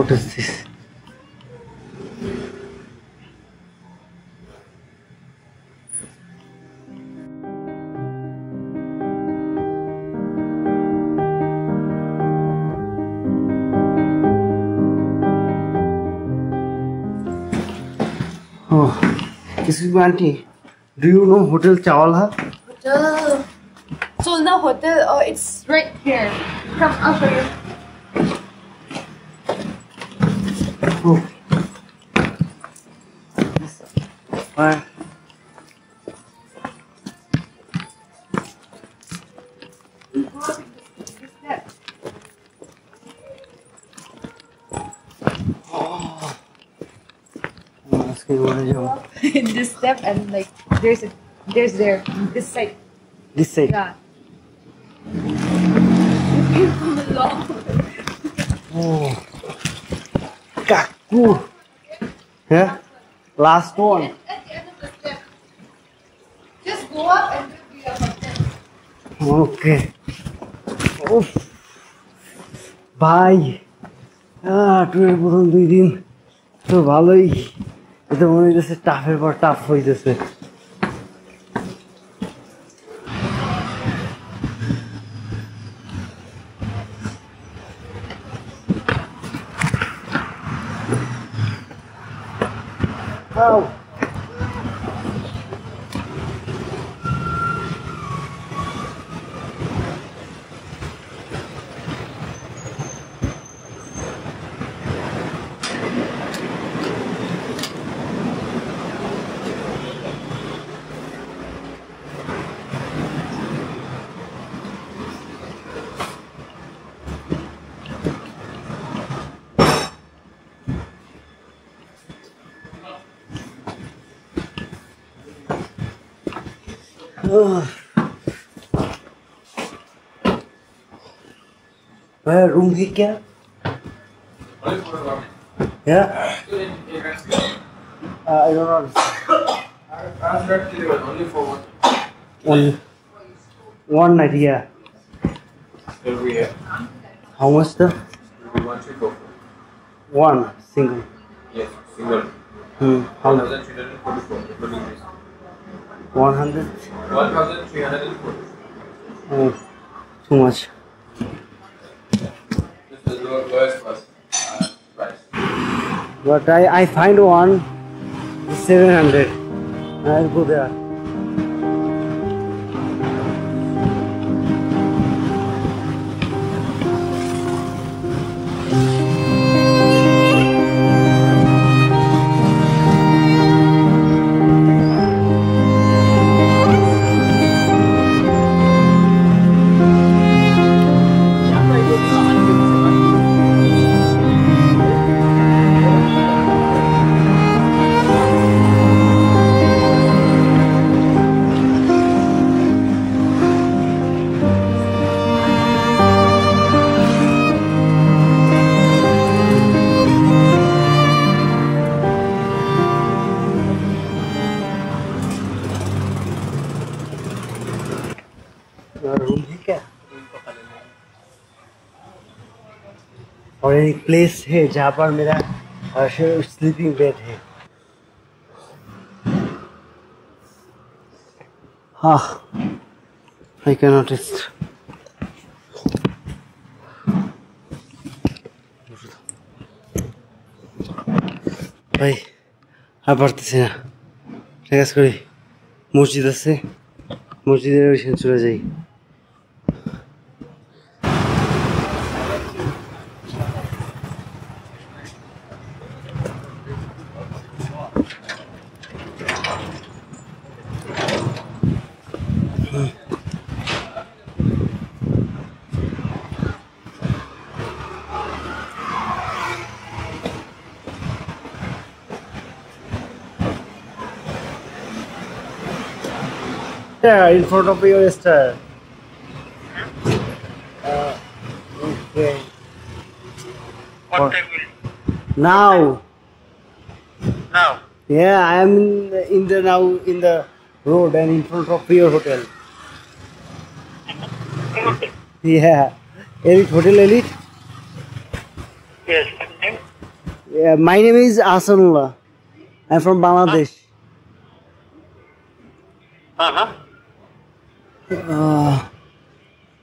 What is this? Oh, excuse me, auntie. Do you know Hotel Chawla? Hotel Solna Hotel. It's right here. Come, I'll show you. Oh. Where? In this step and like there's there this side. This side. Yeah. Oh, Kaku. Yeah. Last one. At the end of the step, just go up and do the hotel. Okay. Oof. Bye. টুরের প্রথম 2 দিন তো ভালোই, এটা মনে হইতেছে টাফের পর tough হইতেছে। Room है क्या? Yeah. I don't know. Only for one night, yeah. will be here. How much the? Will be 1,344. One single. Yes, single. How? 1,344. Including this. 100. 1,344. Oh, too much. This is the lowest price. But I find one 700. I'll go there. Room है क्या? और एक place है जहाँ पर मेरा sleeping bed है। हाँ, I cannot rest. ভাই আর পারতেছি না, ঠিক আছে করি। মসজিদ আছে, মসজিদের ওইখানে চলে যাই। Yeah, in front of your star. Okay. What time will Now. now? Yeah, I am now in the road and in front of your hotel. Good. Yeah, Elite Hotel Elite. Yes. Name? my name is Asanullah. I'm from Bangladesh.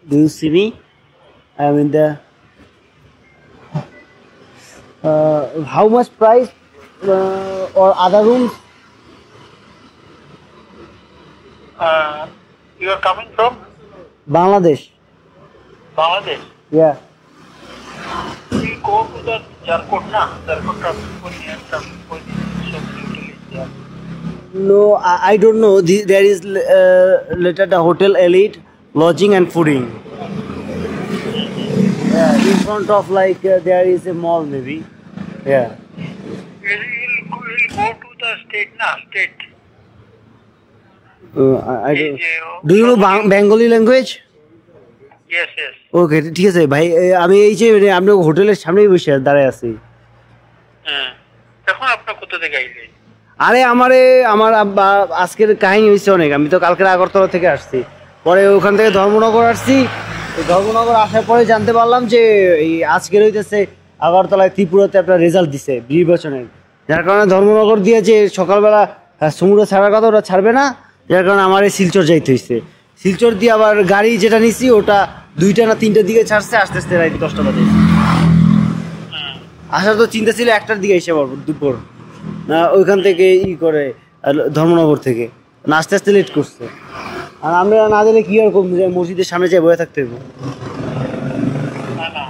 Do you see me? I'm in the. How much price or other rooms? You are coming from Bangladesh. Bangladesh. Yeah. We go to the Jarkot, na? Jarkot traffic point, near traffic point, shopping is there. No, I don't know. There is later the Hotel Elite, lodging and fooding. Yeah, in front of like there is a mall maybe. Yeah. We'll go to the state, na? State. I don't. Do you know Bengali language? Yes, yes. ওকে ঠিক আছে ভাই আমি এই যে আপনার হোটেলের সামনেই বসে দাঁড়ায় আছি হ্যাঁ এখন আপনার কোথা থেকে আইলেন আরে আমার আব্বা আজকের কাহিনী হয়েছে অনেক আমি তো কালকে আগরতলা থেকে আসছি পরে ওখান থেকে ধর্মনগর আসছি ধর্মনগর আসার পরে জানতে পারলাম যে এই আজকের হইতেছে আগরতলায় ত্রিপুরাতে আপনার রেজাল্ট দিছে নির্বাচনের যার কারণে ধর্মনগর দিয়ে যে সকালবেলা সমুদ্র ছাড়ার কথা ওটা ছাড়বে না যার কারণে আমার এই শিলচর যাইতে হয়েছে শিলচর দিয়ে আবার গাড়ি যেটা নিছি ওটা 2টা না 3টার দিকে ছাড়ছে আস্তে আস্তে রাত 10টা বাজে আসার তো চিন্তা ছিল 1টার দিকে এসে পারবো দুপুর না ওইখান থেকে করে ধর্মনগর থেকে না আস্তে আস্তে লেট করছে আর আমরা না দিলে কি আর করবো মসজিদের সামনে যাই বয়ে থাকতে হবে না না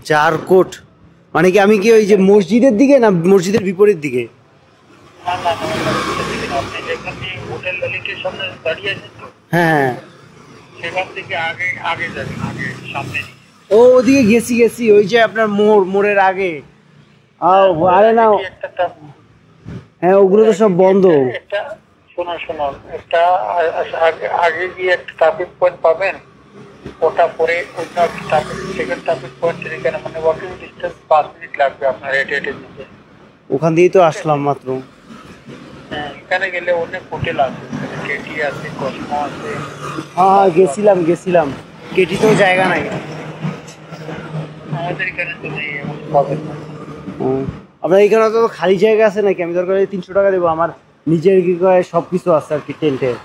জারকোট মানে কি আমি কি ওই যে মসজিদের দিকে না মসজিদের বিপরীত দিকে হ্যাঁ সেখান থেকে আগে যাবেন আগে সামনে ও ওদিকে গেছি ওই যে আপনার মোড়ের আগে আরে না হ্যাঁ ওগুলো তো সব বন্ধ শোনো একটা আগে গিয়ে একটা ট্রাফিক পয়েন্ট পাবেন ওটা পরে ওটা সেকেন্ড ট্রাফিক পয়েন্ট এখানে মানে ওয়াকিং ডিস্টেন্স 5 মিনিট লাগবে আপনার হেঁটে দিতে ওখান দিয়েই তো আসলাম মাত্র এখানে গেলে অনেক হোটেল আছে কেটি আছে কসমো আছে হ্যাঁ গেছিলাম কেটিতেও জায়গা নাই আমাদের এখানে তো নেই এমন পাবেন না আপনার এখানে তো খালি জায়গা আছে নাকি আমি দরকার 300 টাকা দেবো আমার নিজের কি কয় সব কিছু আছে আর কি টেন্টের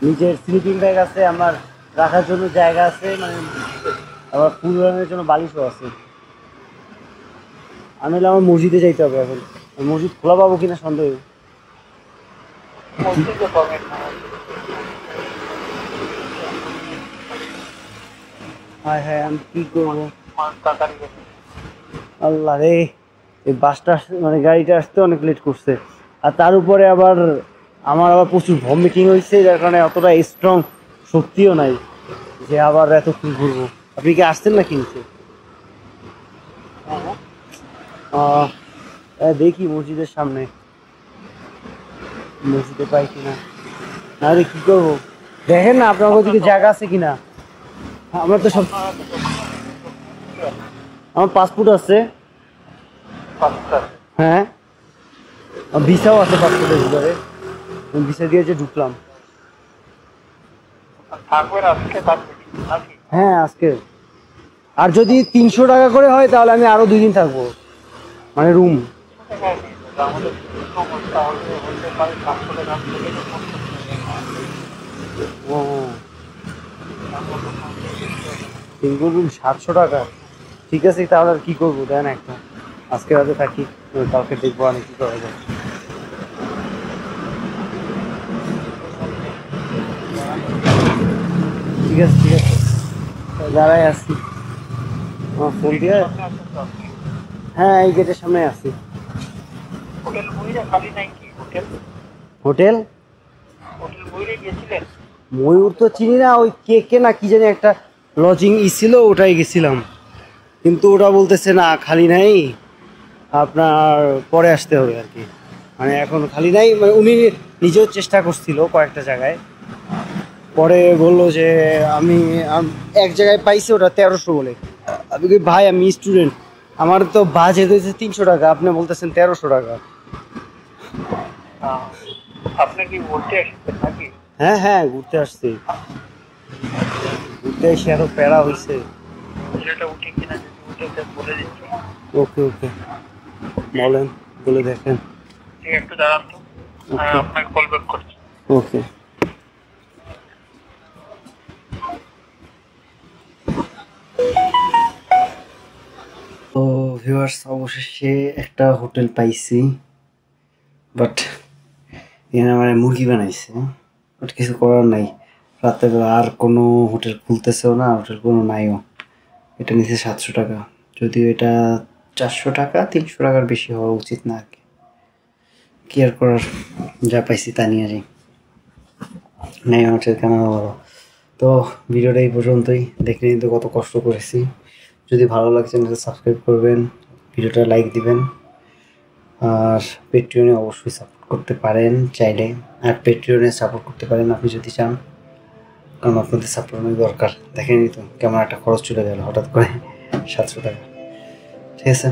নিজের স্লিপিং ব্যাগ আছে আমার রাখার জন্য জায়গা আছে মানে আবার ফুল রানের জন্য বালিশও আছে আমি আমার মসজিদে যাইতে হবে এখন মসজিদ খোলা পাবো কিনা সন্দেহ হ্যাঁ আমি কি করবো আল্লাহ রে এই বাসটা মানে গাড়িটা আসতে অনেক লেট করছে আর তার উপরে আবার আমার আবার প্রচুর ভমিটিং হয়েছে যার কারণে অতটা স্ট্রং শক্তিও নাই যে আবার এতক্ষণ ঘুরবো আপনি কি আসছেন না কিনছে দেখি মসজিদের সামনে মসজিদে পাই কিনা নাহলে কি করবো দেখেন না আপনার ওদিকে জায়গা আছে কিনা আমরা তো সব আমার পাসপোর্ট আছে হ্যাঁ ভিসাও আছে পাসপোর্টের ভিতরে ভিসা দিয়ে যে ঢুকলাম হ্যাঁ আজকে আর যদি 300 টাকা করে হয় তাহলে আমি আরো 2 দিন থাকবো মানে রুম সিঙ্গল রুম 700 টাকা ঠিক আছে তাহলে আর কি করবো দেন একটা আজকে রাতে থাকি কালকে দেখবো অনেক কি করা যায় ঠিক আছে দাঁড়াই আসছি আমার ফোন দিয়ে হ্যাঁ এই গেটের সামনে আসছি হোটেল ময়ূর তো চিনি না ওই কে না কি জানি একটা লজিং ছিল ওটাই গেছিলাম কিন্তু ওটা বলতেছে না খালি নাই আপনার পরে আসতে হবে আর কি মানে এখন খালি নাই মানে উনি নিজেও চেষ্টা করছিল কয়েকটা জায়গায় পরে বললো যে আমি এক জায়গায় পাইছি ওটা 1300 বলে আমি কি ভাই আমি স্টুডেন্ট আমার তো বাজেট হয়েছে 300 টাকা আপনি বলতেছেন 1300 টাকা আপনি কি ঘুরতে আসছেন নাকি হ্যাঁ ঘুরতে আসছি উঠতে এসে আরো প্যারা হয়েছে। সেটা উঠে কিনা যদি উঠে বলে দিচ্ছি। ওকে ওকে, বলেন, বলে দেখেন। ঠিক একটু দাঁড়ান তো, আপনাকে কল ব্যাক করছি। ওকে। তো ভিউয়ার্স, অবশেষে একটা হোটেল পাইছি, বাট এখানে আমার মুরগি বানাইছে, বাট কিছু করার নাই। রাত্রেবেলা আর কোনো হোটেল খুলতেছেও না, হোটেল কোনো নাইও। এটা নিচে 700 টাকা, যদিও এটা 400 টাকা, 300 টাকার বেশি হওয়া উচিত না আর কি। কি আর করার, যা পাইছি তা নিয়ে যাই, নেই হোটেল কেন বলো। তো ভিডিওটা এই পর্যন্তই, দেখে নিতে কত কষ্ট করেছি। যদি ভালো লাগে চ্যানেলটা সাবস্ক্রাইব করবেন, ভিডিওটা লাইক দিবেন, আর পেট্রিয়নে অবশ্যই সাপোর্ট করতে পারেন চাইলে। আর পেট্রিয়নে সাপোর্ট করতে পারেন আপনি যদি চান, কারণ আপনাদের সাপোর্ট অনেক দরকার। দেখেনি তো কেমন একটা খরচ চলে গেল হঠাৎ করে 700 টাকা। ঠিক আছে।